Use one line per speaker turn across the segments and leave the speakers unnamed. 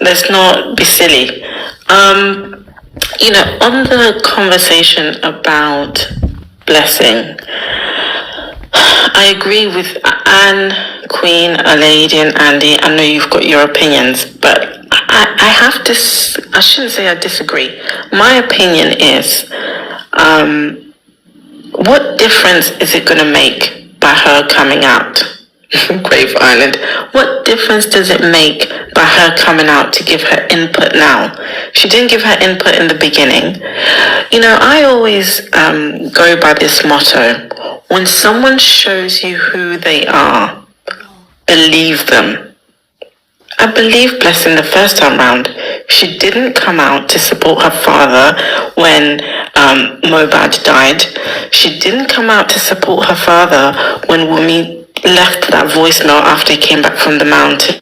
let's not be silly. On the conversation about blessing, I agree with Anne, Queen, A Lady, and Andy. I know you've got your opinions, but I have to, I shouldn't say I disagree. My opinion is, what difference is it going to make by her coming out? Grave Island. What difference does it make by her coming out to give her input now? She didn't give her input in the beginning. I always go by this motto. When someone shows you who they are, believe them. I believe Blessing the first time round. She didn't come out to support her father when Mobad died. She didn't come out to support her father when Wunmi left that voicemail after he came back from the mountain.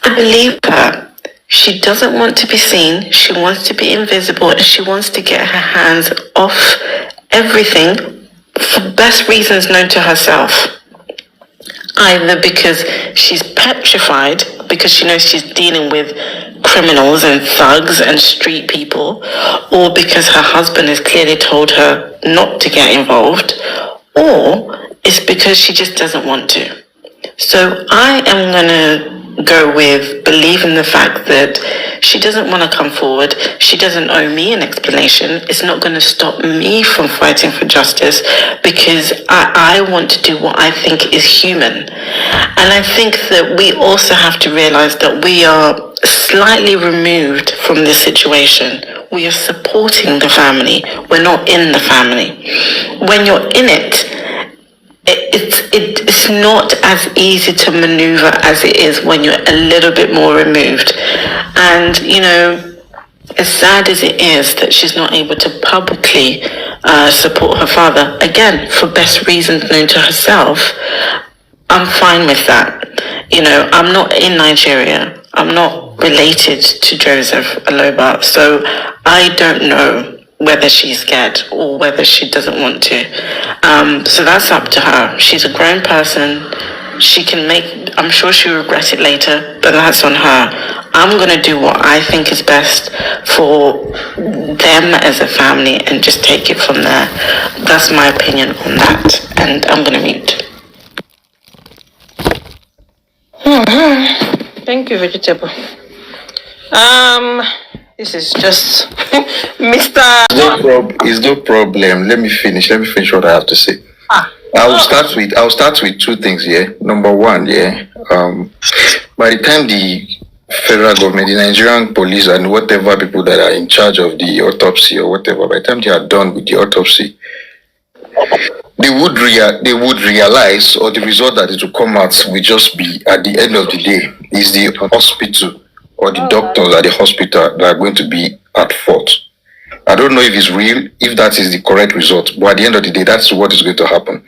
I believe her. She doesn't want to be seen. She wants to be invisible, and she wants to get her hands off everything for best reasons known to herself. Either because she's petrified, because she knows she's dealing with criminals and thugs and street people, or because her husband has clearly told her not to get involved, or it's because she just doesn't want to. So I am going to go with believing the fact that she doesn't want to come forward. She doesn't owe me an explanation. It's not going to stop me from fighting for justice, because I want to do what I think is human. And I think that we also have to realize that we are slightly removed from this situation. We are supporting the family. We're not in the family. When you're in it, it's not as easy to maneuver as it is when you're a little bit more removed. And as sad as it is that she's not able to publicly support her father, again, for best reasons known to herself, I'm fine with that. I'm not in Nigeria. I'm not related to Joseph Aloba, so I don't know whether she's scared or whether she doesn't want to. So that's up to her. She's a grown person. She can I'm sure she'll regret it later, but that's on her. I'm going to do what I think is best for them as a family and just take it from there. That's my opinion on that. And I'm going to mute.
Thank you, Vegetable. This is just Mr.
It's no problem. Let me finish what I have to say. I'll start with two things here. Number one, by the time the federal government, the Nigerian police, and whatever people that are in charge of the autopsy or whatever, by the time they are done with the autopsy, they would realize, or the result that it will come out will just be, at the end of the day, is the hospital or the doctors at the hospital that are going to be at fault. I don't know if it's real, if that is the correct result, but at the end of the day, that's what is going to happen.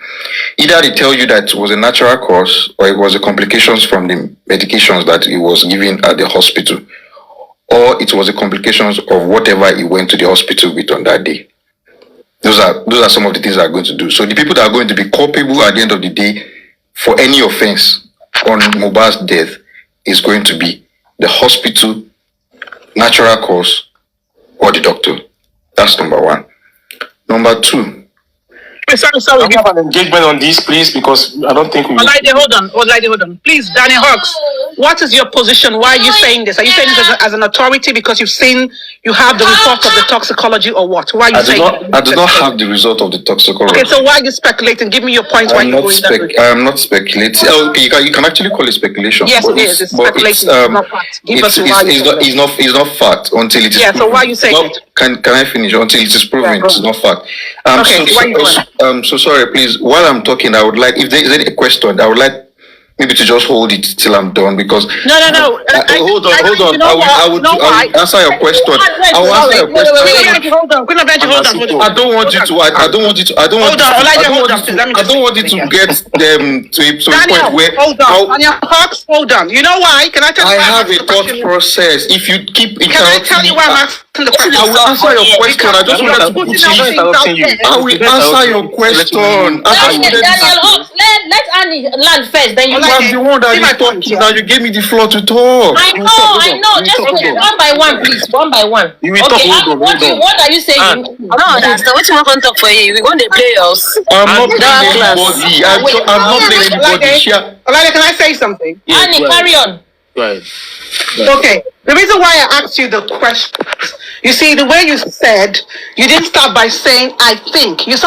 Either they tell you that it was a natural cause, or it was the complications from the medications that he was given at the hospital, or it was the complications of whatever he went to the hospital with on that day. Those are some of the things that are going to do. So the people that are going to be culpable at the end of the day for any offense on Mohbad's death is going to be the hospital, natural cause, or the doctor. That's number one. Number two.
Sorry. We have an engagement on this, please, because I don't think we...
Hold on. Please, Danny Hawks, what is your position? Why are you saying this? Are you saying this as an authority because you have the report of the toxicology, or what? Why are you saying
I do not have the result of the toxicology.
Okay, so why are you speculating? Give me your point.
I am not speculating. You can actually call it speculation.
Yes, it is. It's speculation. It's not fact.
It's not fact until it is proven.
So why are you saying it?
Can I finish? Until it is proven, it's not fact. So sorry, please. While I'm talking, I would like, if there is any question, I would like maybe to just hold it till I'm done, because
no.
Hold on. I would answer your question. I will answer your question.
Hold on.
I don't want you to get them to a point where.
Hold on. You know why? Can I tell you?
I have a thought process. If you keep interrupting,
can I tell you why I'm asking? The
I will answer your question. I just wanted to put it. I will answer your question.
Daniel, let Annie land first. Then you.
I'm the one that is talking. Now you gave me the floor to talk.
I know. Just one by one, please. One by one. Okay. What are you saying?
No, that's the way you want to talk for you. We're going to play us.
I'm not playing anybody. I'm not playing anybody.
Olade, can I say something?
Annie, carry on.
Right.
Okay. The reason why I asked you the question, you see, the way you said, you didn't start by saying, I think. You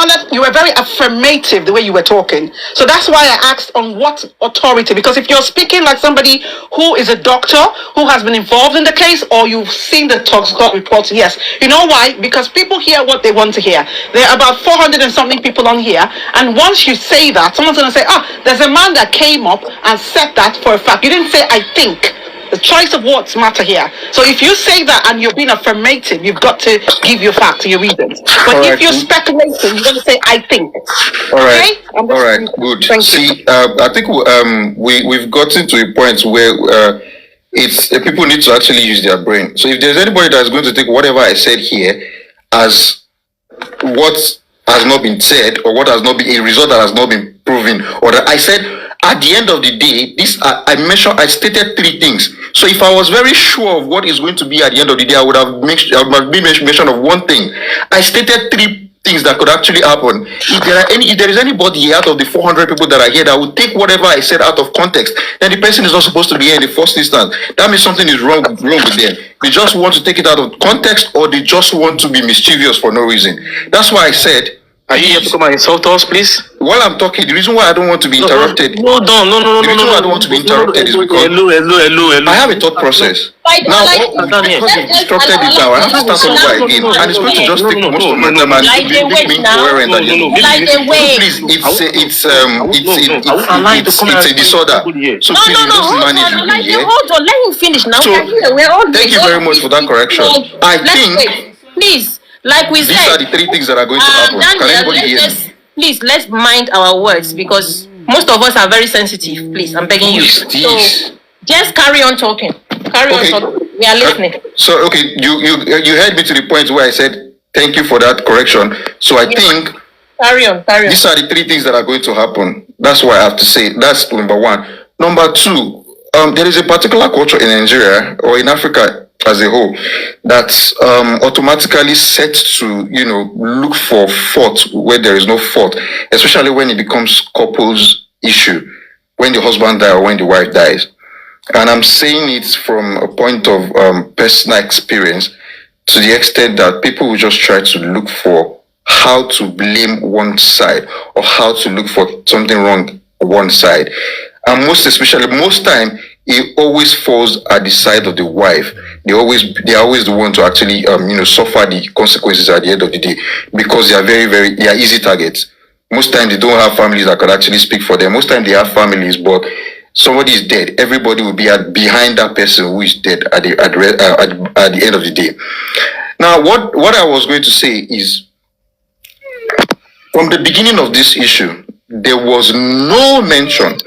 were very affirmative the way you were talking. So that's why I asked on what authority. Because if you're speaking like somebody who is a doctor, who has been involved in the case, or you've seen the toxicology reports, yes. You know why? Because people hear what they want to hear. There are about 400 and something people on here. And once you say that, someone's going to say, there's a man that came up and said that for a fact. You didn't say, I think. The choice of words matter here. So if you say that and you're being affirmative, you've got to give your facts, your reasons. But if you're speculating, you're going to say, I think.
All right.
Okay?
All right. Good.
Thank
See, I think we've gotten to a point where it's people need to actually use their brain. So if there's anybody that's going to take whatever I said here as what has not been said, or what has not been a result that has not been proven, or that I said at the end of the day, I stated three things. So if I was very sure of what is going to be at the end of the day, I would have been mention of one thing. I stated three things that could actually happen. If there is anybody out of the 400 people that are here that would take whatever I said out of context, then the person is not supposed to be here in the first instance. That means something is wrong with them. They just want to take it out of context, or they just want to be mischievous for no reason. That's why I said,
are you here to come and insult us, please?
While I'm talking, the reason why I don't want to be interrupted.
No.
The reason why I don't want to be interrupted is because I have a thought process. Now, because you've disrupted it now, I have to start over again, and it's going to just take most of my time and make me incoherent. Please, it's a disorder. So please, just manage with me here.
Hold on, let him finish now.
So, thank you very much for that correction. I think,
please. Like we
these
said,
are the three things that are going to happen. Can anybody hear me?
Please, let's mind our words, because most of us are very sensitive. Please, I'm begging you. So just carry on talking. Carry on talking. We are listening.
So okay, you heard me to the point where I said thank you for that correction. So I think
carry on.
These are the three things that are going to happen. That's what I have to say. That's number one. Number two, there is a particular culture in Nigeria or in Africa as a whole that's automatically set to look for fault where there is no fault, especially when it becomes couples issue, when the husband dies or when the wife dies. And I'm saying it from a point of personal experience, to the extent that people will just try to look for how to blame one side or how to look for something wrong on one side. And most time, it always falls at the side of the wife. They're always the one to actually suffer the consequences at the end of the day, because they are they are easy targets. Most times they don't have families that could actually speak for them. Most times they have families, but somebody is dead. Everybody will be behind that person who is dead at the end of the day. Now, what I was going to say is, from the beginning of this issue, there was no mention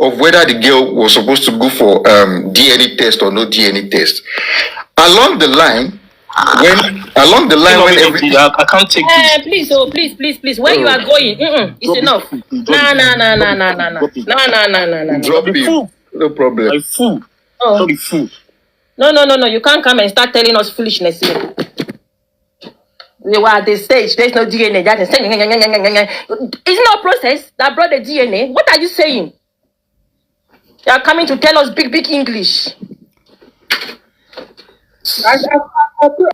of whether the girl was supposed to go for DNA test or no DNA test. Along the line, when everything,
I can't take this.
Please. Where you are going? It's enough. No.
Drop it. No problem.
Like fool. Not the fool.
No. You can't come and start telling us foolishness here. We were at the stage. There's no DNA. It's not a process that brought the DNA. What are you saying? You are coming to tell us big English.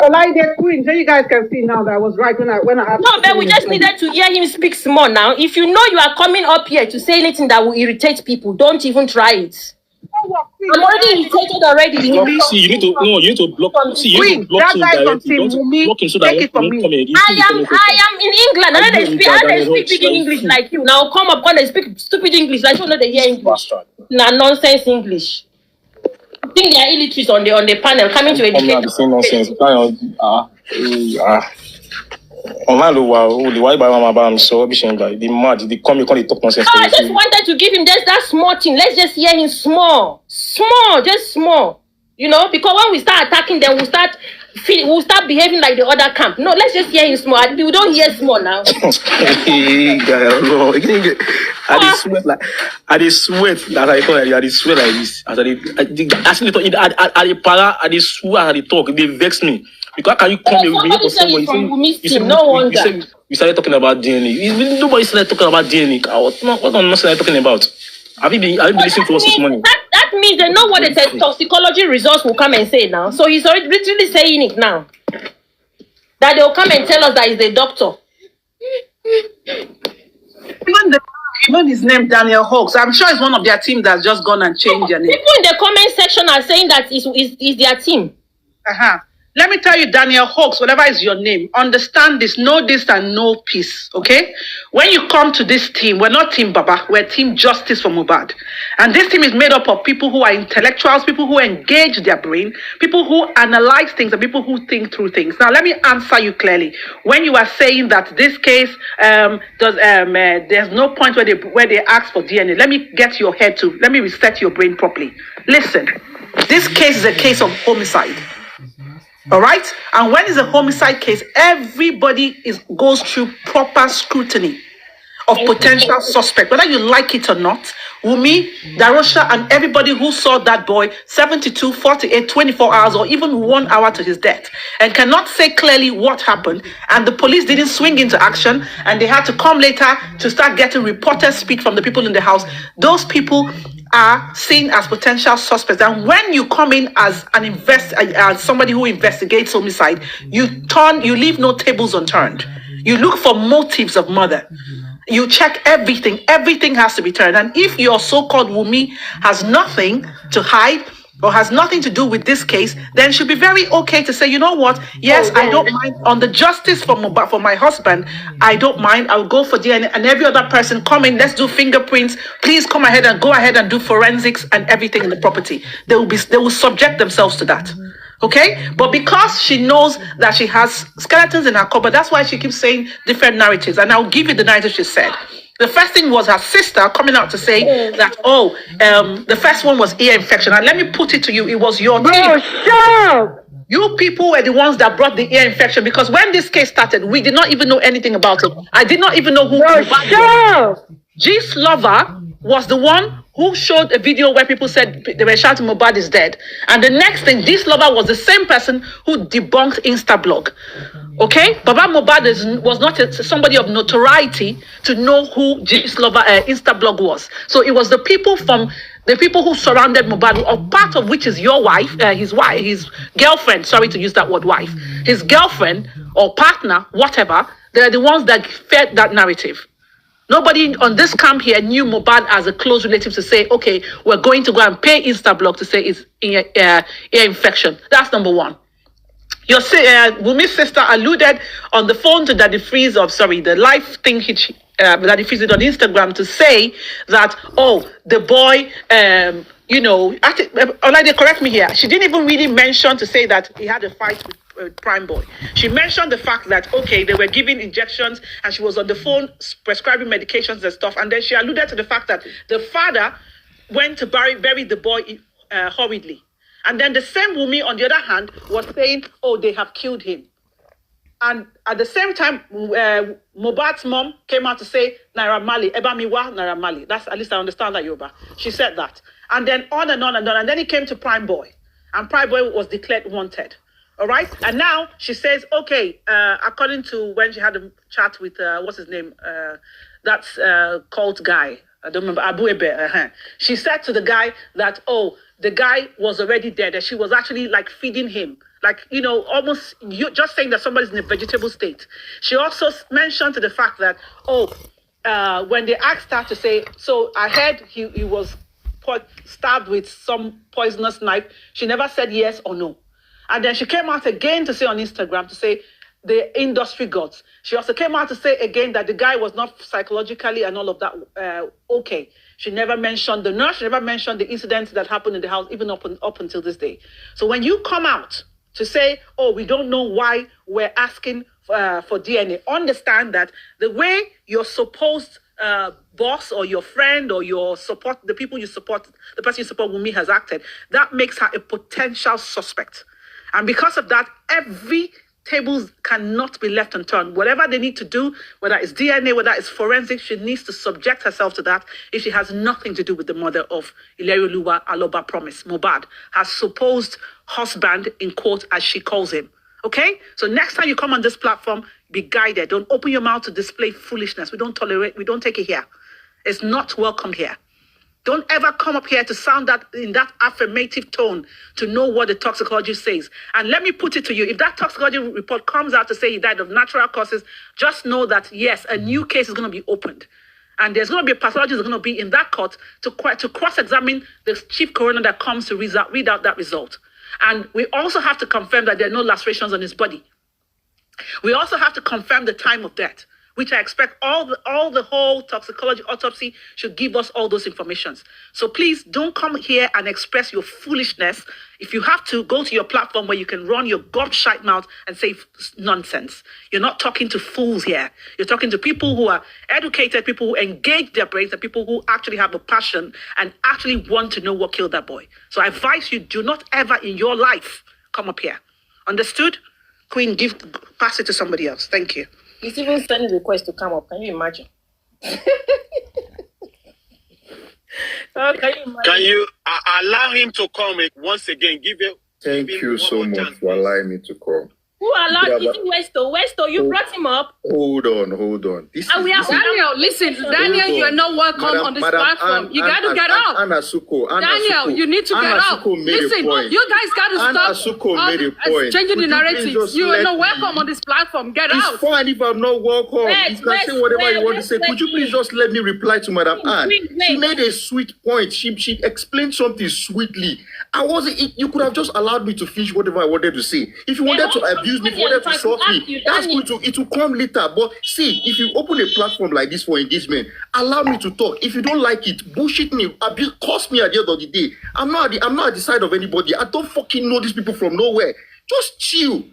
Olade Queen, so you guys can see now that I was right when I
No, but we just needed to hear him speak small now. If you know you are coming up here to say anything that will irritate people, don't even try it. I'm already irritated already.
See, you need to block. See, you need to block him directly. Don't block him so that he won't come again.
I am in England. I don't speak big English like you. Now come up and speak stupid English like you know they hear English. Nah, nonsense English. I think they are illiterate on the panel coming to educate.
The same nonsense. The white by so the mad, they come, you can't talk nonsense.
I just wanted to give him just that small thing. Let's just hear him small, just small. You know, because when we start attacking them, we'll start behaving like the other camp. No, let's just hear him small. We don't hear small now.
I dey sweat like that. I call it. I dey sweat like this. As I dey para, I dey swear, I dey talk. They vex me. Because how can you come here with
Somebody
someone? You started talking about DNA. Nobody started talking about DNA. What am I talking about? Have you been listening to us this morning?
That means they know what the toxicology results will come and say now. So he's already literally saying it now. That they'll come and tell us that he's the doctor.
Even his name, Daniel Hawks. I'm sure it's one of their team that's just gone and changed their name.
People in the comment section are saying that is their team.
Let me tell you, Daniel Hawks, whatever is your name, understand this, know this, and know peace, okay? When you come to this team, we're not Team Baba, we're Team Justice for Mohbad. And this team is made up of people who are intellectuals, people who engage their brain, people who analyze things, and people who think through things. Now, let me answer you clearly. When you are saying that this case, there's no point where they ask for DNA, let me get your head to, let me reset your brain properly. Listen, this case is a case of homicide. All right, and when it's a homicide case, everybody goes through proper scrutiny of potential suspect, whether you like it or not. Wunmi, Darosha, and everybody who saw that boy 72, 48, 24 hours, or even 1 hour to his death, and cannot say clearly what happened, and the police didn't swing into action, and they had to come later to start getting reported speak from the people in the house. Those people are seen as potential suspects, and when you come in as as somebody who investigates homicide, you leave no tables unturned. You look for motives of murder. You check everything. Everything has to be turned. And if your so-called Wunmi has nothing to hide or has nothing to do with this case, then she'll be very okay to say, you know what? Yes, I don't mind on the justice for my husband. I don't mind. I'll go for DNA, and every other person come in. Let's do fingerprints. Please come ahead and go ahead and do forensics and everything in the property. They will subject themselves to that. Okay, but because she knows that she has skeletons in her cupboard, that's why she keeps saying different narratives. And I'll give you the narrative she said. The first thing was her sister coming out to say that, the first one was ear infection. And let me put it to you, it was your team. You people were the ones that brought the ear infection, because when this case started, we did not even know anything about it. I did not even know who G's lover was the one who showed a video where people said they were shouting Mohbad is dead. And the next thing, this lover was the same person who debunked Instablog. Okay? Baba Mohbad was not somebody of notoriety to know who G's lover Instablog was. So it was the people who surrounded Mohbad, or part of which is your wife, his girlfriend, sorry to use that word wife, his girlfriend or partner, whatever, they're the ones that fed that narrative. Nobody on this camp here knew Mohbad as a close relative to say, okay, we're going to go and pay Instablog to say it's ear infection. That's number one. Your Wunmi's sister alluded on the phone to the live thing Daddy Freeze did on Instagram to say that, the boy, Olaide, correct me here. She didn't even really mention to say that he had a fight with Prime Boy. She mentioned the fact that, they were giving injections and she was on the phone prescribing medications and stuff. And then she alluded to the fact that the father went to bury the boy hurriedly. And then the same Wunmi, on the other hand, was saying, they have killed him. And at the same time, Mohbad's mom came out to say, Naira Marley, Eba Miwa, Naira Marley. That's, at least I understand that, Yoruba. She said that. And then on and on and on. And then it came to Prime Boy. And Prime Boy was declared wanted. All right? And now she says, according to when she had a chat with, what's his name? That's cult guy. I don't remember, Abu Ebe. She said to the guy that, the guy was already dead, and she was actually like feeding him. Like, almost just saying that somebody's in a vegetable state. She also mentioned to the fact that, when they asked her to say, so I heard he was stabbed with some poisonous knife. She never said yes or no. And then she came out again to say on Instagram to say the industry gods. She also came out to say again that the guy was not psychologically and all of that okay. She never mentioned the nurse. She never mentioned the incidents that happened in the house, even up until this day. So when you come out to say, we don't know why we're asking for DNA, understand that the way you're supposed boss or your friend or your support, the people you support, the person you support, Wunmi has acted, that makes her a potential suspect. And because of that, every tables cannot be left unturned. Whatever they need to do, whether it's DNA, whether it's forensic, she needs to subject herself to that if she has nothing to do with the murder of Ilerioluwa Aloba Promise, Mohbad, her supposed husband, in quote, as she calls him. Okay? So next time you come on this platform, be guided. Don't open your mouth to display foolishness. We don't tolerate, we don't take it here. It's not welcome here. Don't ever come up here to sound that in that affirmative tone to know what the toxicology says. And let me put it to you, if that toxicology report comes out to say he died of natural causes, just know that, yes, a new case is going to be opened. And there's going to be a pathologist that's going to be in that court to cross-examine the chief coroner that comes to read out that result. And we also have to confirm that there are no lacerations on his body. We also have to confirm the time of death, which I expect all the whole toxicology autopsy should give us all those informations. So please don't come here and express your foolishness. If you have to, go to your platform where you can run your gobshite mouth and say nonsense. You're not talking to fools here. You're talking to people who are educated, people who engage their brains, and people who actually have a passion and actually want to know what killed that boy. So I advise you, do not ever in your life come up here. Understood? Queen, pass it to somebody else. Thank you.
He's even sending requests to come up. Can you imagine? Oh, can you imagine?
Can you allow him to come once again?
Thank
give him
you
one
so
more
much
chance,
for
please.
allowing me to come.
Who allowed
Yeah,
is it Westo? Westo, you brought him up.
Hold on. This
And we
is,
have
this is-
Daniel, listen, Daniel, you're not welcome on this platform. You got to get up.
Anna Suko.
Daniel, you need to get up. Listen, you guys got to
Anna
stop
Suko made a point.
changing the
Could you please
narrative.
just
You are
let
not
me-
welcome on this platform. Get
It's
out.
fine if I'm not welcome.
Wait,
You can say whatever you want to say. Could you please just let me reply to Madam Anne? She made a sweet point. She explained something sweetly. You could have just allowed me to finish whatever I wanted to say. If you wanted to abuse me, if you wanted to insult me, that's good too. It will come later. But see, if you open a platform like this for engagement, allow me to talk. If you don't like it, bullshit me, abuse, curse me at the end of the day. I'm not at the side of anybody. I don't fucking know these people from nowhere. Just chill.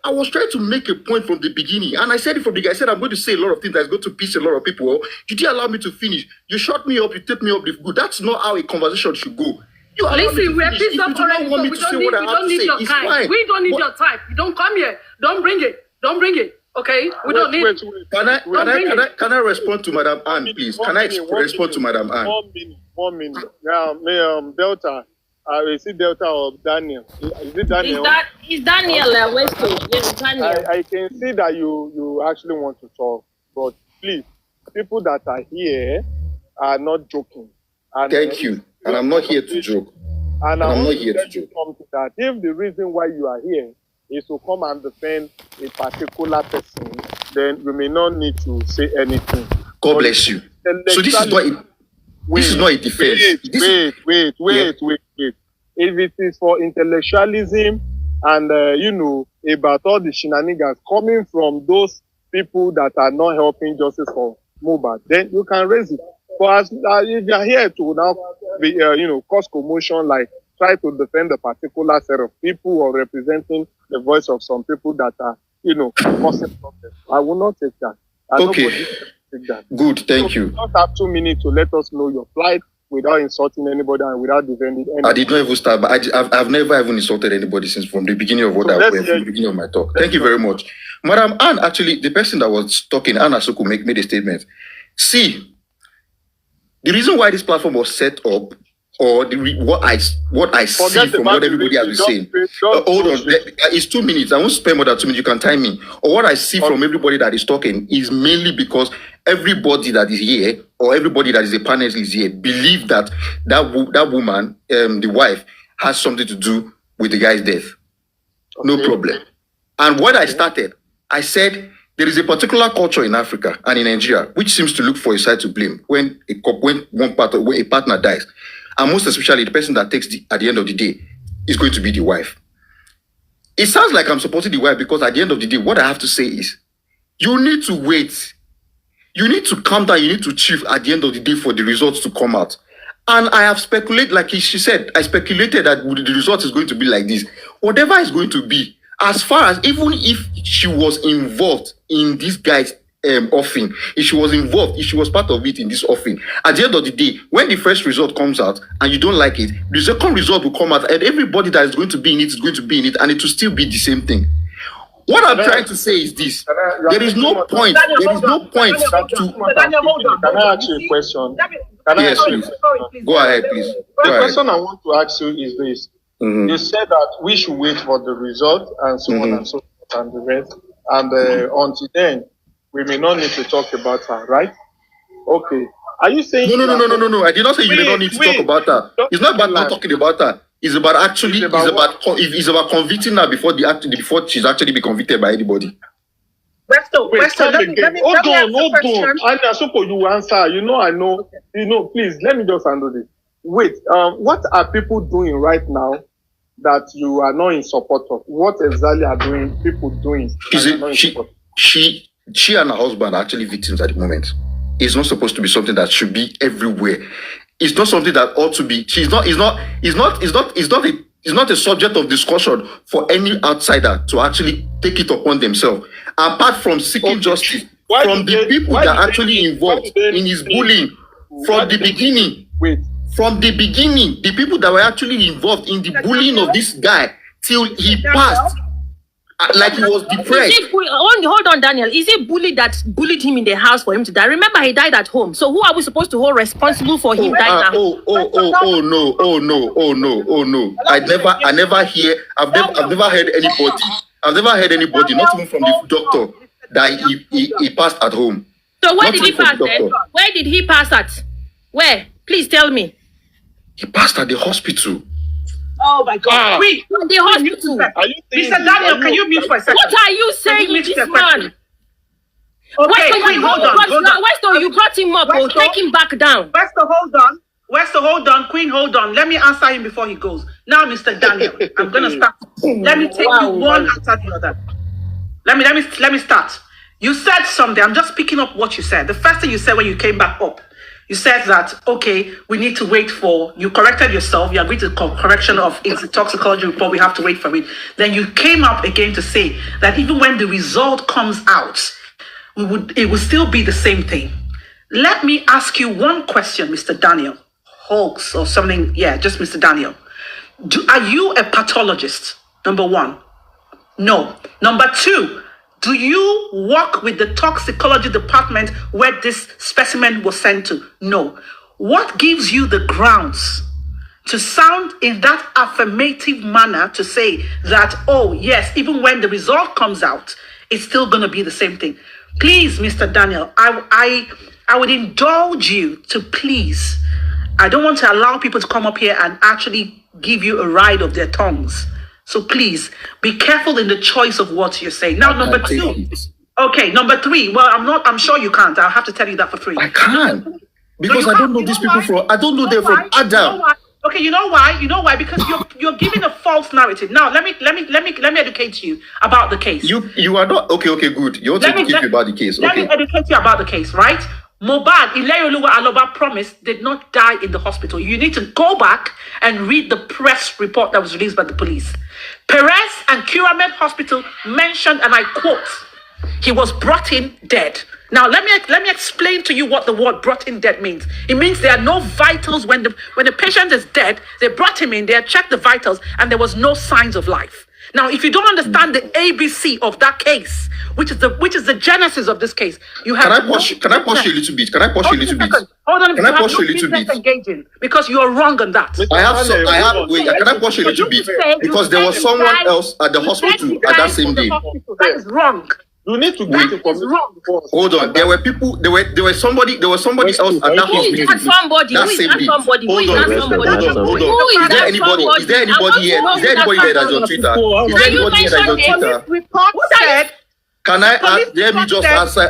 I was trying to make a point from the beginning, and I said it from the beginning. I said I'm going to say a lot of things that's going to piss a lot of people off. You didn't allow me to finish. You shut me up. You take me up the good. That's not how a conversation should go. You allow me to
Listen, we're
finish.
pissed
If you
off
do not
already,
want
so
me
we
to say
don't need,
what I
we
have
don't
to
need
say,
your
it's
time.
fine.
We don't need
But-
your time. You don't come here. Don't bring it. Don't bring it. Okay? We don't need it.
Can I respond to Madam Anne, please? Can I respond to Madam Anne?
1 minute. Now, Delta. Is it Delta or Daniel? Is it Daniel?
Is Daniel Westo? Yes, Daniel.
I can see that you actually want to talk, but please, people that are here are not joking. And
Thank you. And I'm not here to joke.
And
I'm
I
not
want
here
to
to
tell you
joke.
something that if the reason why you are here is to come and defend a particular person, then you may not need to say anything.
God bless you. So this is not a defense.
Wait. If it is for intellectualism and about all the shenanigans coming from those people that are not helping justice for Mohbad, then you can raise it. But if you are here to now be cause commotion, like try to defend a particular set of people or representing the voice of some people that are causing problems, I will not take that.
Okay.
Take that.
Good, thank
So
you.
you just have 2 minutes to let us know your plight without insulting anybody and without defending anybody.
I did not even start, but I've never even insulted anybody since from the beginning of
So let's hear
from the beginning of my talk. Thank you very much. Madam Anne, actually, the person that was talking, Anna Suku, made a statement. See, the reason why this platform was set up, or what I see from what everybody has been saying. Hold on, it's 2 minutes. I won't spend more than 2 minutes. You can time me. Or what I see from everybody that is talking is mainly because everybody that is here, or everybody that is a panelist is here, believe that woman, the wife, has something to do with the guy's death. No problem. And when I started, I said there is a particular culture in Africa and in Nigeria which seems to look for a side to blame when a partner dies. And most especially the person that takes at the end of the day is going to be the wife. It sounds like I'm supporting the wife because at the end of the day, what I have to say is, you need to wait. You need to calm down. You need to chill at the end of the day for the results to come out. And I have speculated, like she said, I speculated that the result is going to be like this. Whatever is going to be, as far as even if she was involved in this guy's offing, if she was involved, if she was part of it in this offing, at the end of the day, when the first result comes out and you don't like it, the second result will come out and everybody that is going to be in it is going to be in it and it will still be the same thing. What I'm trying to say is this. There is no point. There is no point to...
Daniel, hold on. Can I ask you a question?
Yes, please. Go ahead, please.
The question I want to ask you is this. You said that we should wait for the result and so on and so forth and the rest. And until then, we may not need to talk about her, right? Okay. Are you saying...
No. I did not say you may not need to talk about her. It's not about not talking about her. It's about actually... It's about convicting her before she's actually be convicted by anybody.
Hold on. I suppose you answer. I know. Please, let me just handle this. Wait, what are people doing right now that you are not in support of? What exactly are people doing?
She and her husband are actually victims at the moment. It's not supposed to be something that should be everywhere. It's not something that ought to be. It's not a subject of discussion for any outsider to actually take it upon themselves. Apart from seeking justice from the people that are actually involved in his bullying from the beginning. From the beginning, the people that were actually involved in the bullying of this guy till he passed, like he was depressed.
Hold on, Daniel. Is it bully that bullied him in the house for him to die? Remember, he died at home. So who are we supposed to hold responsible for him dying at home?
No. I've never heard anybody, not even from the doctor, that he passed at home.
So where did he pass then? Where did he pass at? Where? Please tell me.
He passed at the hospital.
Oh my God! Wait,
the hospital.
Mr. Daniel, can you mute for a second?
What are you saying, this man?
Okay, hold on.
Westo, you brought him up. Take him back down.
Westo, hold on. Queen, hold on. Let me answer him before he goes. Now, Mr. Daniel, I'm gonna start. Let me take you one after the other. Let me start. You said something. I'm just picking up what you said. The first thing you said when you came back up. You said that, okay, we need to wait for, you corrected yourself, you agreed to the correction of its toxicology report, we have to wait for it. Then you came up again to say that even when the result comes out, it would still be the same thing. Let me ask you one question, Mr. Daniel. Hawks or something, yeah, just Mr. Daniel. Are you a pathologist? Number one. No. Number two, do you work with the toxicology department where this specimen was sent to? No. What gives you the grounds to sound in that affirmative manner to say that, oh, yes, even when the result comes out, it's still going to be the same thing? Please, Mr. Daniel, I would indulge you to please. I don't want to allow people to come up here and actually give you a ride of their tongues. So please be careful in the choice of what you're saying. Now, number two. Okay, number three. Well, I'm sure you can't. I'll have to tell you that for free.
I can't. Because I don't know these people I don't know them from Adam.
Okay, you know why? Because you're giving a false narrative. Now, let me educate you about the case.
You are not okay, good. You want to educate you about the case.
Let me educate you about the case, right? Mohbad, Ileyoluwa Aloba promised, did not die in the hospital. You need to go back and read the press report that was released by the police. Perez and Curamed Hospital mentioned, and I quote, he was brought in dead. Now, let me explain to you what the word brought in dead means. It means there are no vitals. When the patient is dead, they brought him in, they checked the vitals, and there was no signs of life. Now, if you don't understand the ABC of that case, which is the genesis of this case, you have.
Can I pause you a little bit?
Hold on. Can I pause you a little bit? Engaging because you are wrong on that.
Can I pause you a little bit? Because there was someone else at the hospital at that same day.
That is wrong.
You need to get it wrong.
Hold on. There were people. There was somebody else at that hospital.
That same day.
Hold on. Is there anybody here? Is there anybody here that's on Twitter? Is there anybody here that's on Twitter?
Report said.
Can I ask? Let me just answer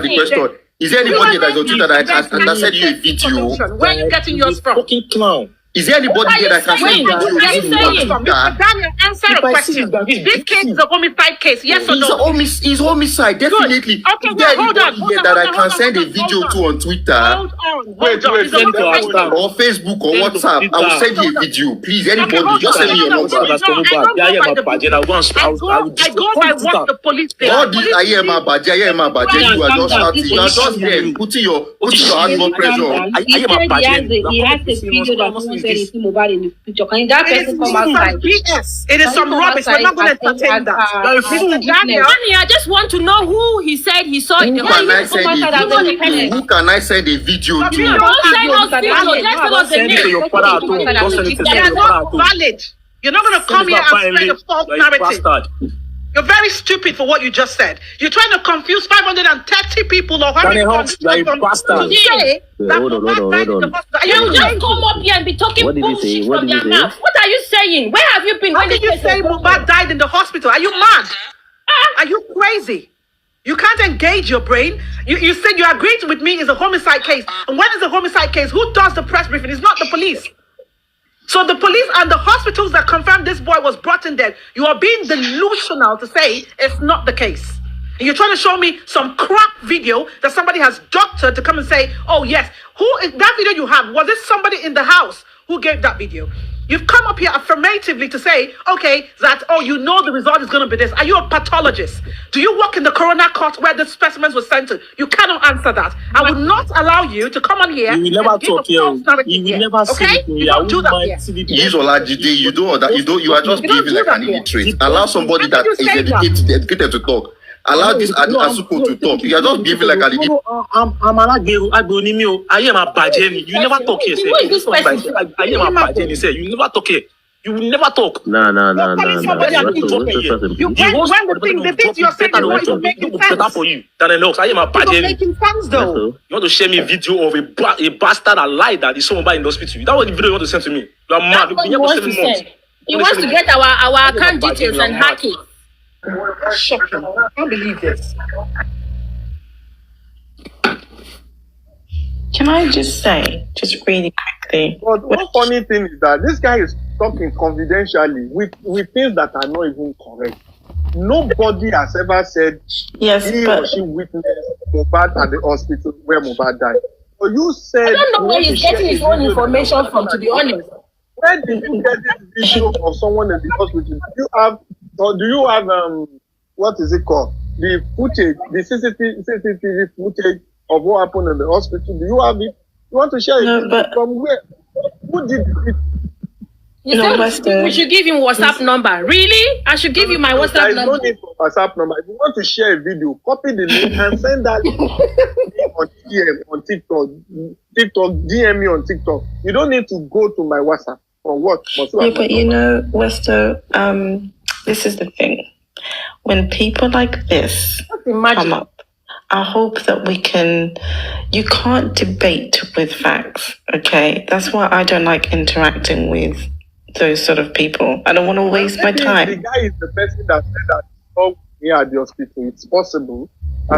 the question. Is there anybody that's on Twitter that sent you a video?
Where are you getting yours from?
Fucking clown.
Is there anybody here that can send
saying?
video
What are you
to
saying?
Twitter?
Mr. Daniel, answer a question. This case is a homicide case, yes or no?
It's homicide, definitely.
Okay,
Is there
hold on,
anybody here that I can send a
hold
video
on.
to on Twitter
Hold on.
Wait,
It's a
send to
homicide
our
case.
or Facebook or WhatsApp? I will send you a video. Please,
Okay,
anybody,
hold
just
on.
send me your
No,
number.
I don't go by the book. I go by what the police say.
All this I am about, you are just shouting. You are just there putting your hard blood pressure on.
He has a video that wanted to see Mohbad in the picture. Can that person come outside?
It is some rubbish. We're not going to entertain that.
Mr. Daniel, I just want to know who he said he saw in the
Who can I send a video to?
Don't send us video. Just tell us the
Send it to
name.
your father too. Don't send it to
They
your
are not
father too.
valid. You're not going to come here and spread a false narrative. You're very stupid for what you just said. You're trying to confuse 530 people or how many
Daniel Hawks, you are a bastard.
to say that
Hold on.
You just come up here and be talking
What did he say?
bullshit
What
from
did he
your
say?
mouth. What are you saying? Where have you been?
How
when
did
this
you
case
say
was going
Mohbad
on?
died in the hospital? Are you mad? Are you crazy? You can't engage your brain. You said you agreed with me it's a homicide case. And when it's a homicide case, who does the press briefing? It's not the police. So the police and the hospitals that confirmed this boy was brought in dead. You are being delusional to say it's not the case. And you're trying to show me some crap video that somebody has doctored to come and say, oh yes, that video you have, was it somebody in the house who gave that video? You've come up here affirmatively to say, okay, that, oh, you know the result is going to be this. Are you a pathologist? Do you work in the coroner court where the specimens were sent to? You cannot answer that. I will not allow you to come on here.
You will never
and give
talk
a
here.
false narrative
You will
here,
never see
okay?
it.
You don't do that here.
Use Olajide, you are just
You don't
behaving
do
like
that
an
here.
illiterate. Allow somebody
How
that
did you
is
say that?
educated to talk. Allow this Asuko to talk. You are just behaving like an idiot.
I'm Agbonimi. I am a bajeni. You never talk here.
Who is this person?
I am a bajeni. Say you never talk here. You will never talk.
No.
You're telling somebody and you talk here. When the things you're saying is not even making
better
sense.
for you than else. I am a
It's not
bajeni.
making sense though.
So,
You want to share me a video of a bastard that lied that is someone in the hospital. That was the video you want to send to me. You are mad.
That's what
You
he
never
wants
send
to
me
send. He wants to get our account details and hack it.
Shocking. I can't believe this.
Can I just say, just really quickly,
But one funny thing is that this guy is talking confidentially with things that are not even correct. Nobody has ever said
yes,
he or
but
she witnessed Mohbad at the hospital where Mohbad died. So you said
I don't know
you
where
want to
he's
share
getting
a
his own
video
information
that-
from, to be honest.
Where did you get this video of someone in the hospital? Do you have what is it called? The footage, the CCTV footage of what happened in the hospital. Do you have it? You want to share
No,
it
but-
from where? Who did it?
You
No,
said
Western.
we should give him WhatsApp number. Really? I should give you my
There
WhatsApp
is no
number.
need for WhatsApp number. If you want to share a video, copy the link and send that on DM on TikTok. DM me on TikTok. You don't need to go to my WhatsApp for what?
yeah, but you know, Westo, this is the thing. When people like this come up, I hope that you can't debate with facts, okay? That's why I don't like interacting with those sort of people. I don't want to waste my
The
time.
guy is the person that said that oh, here at the hospital. It's possible.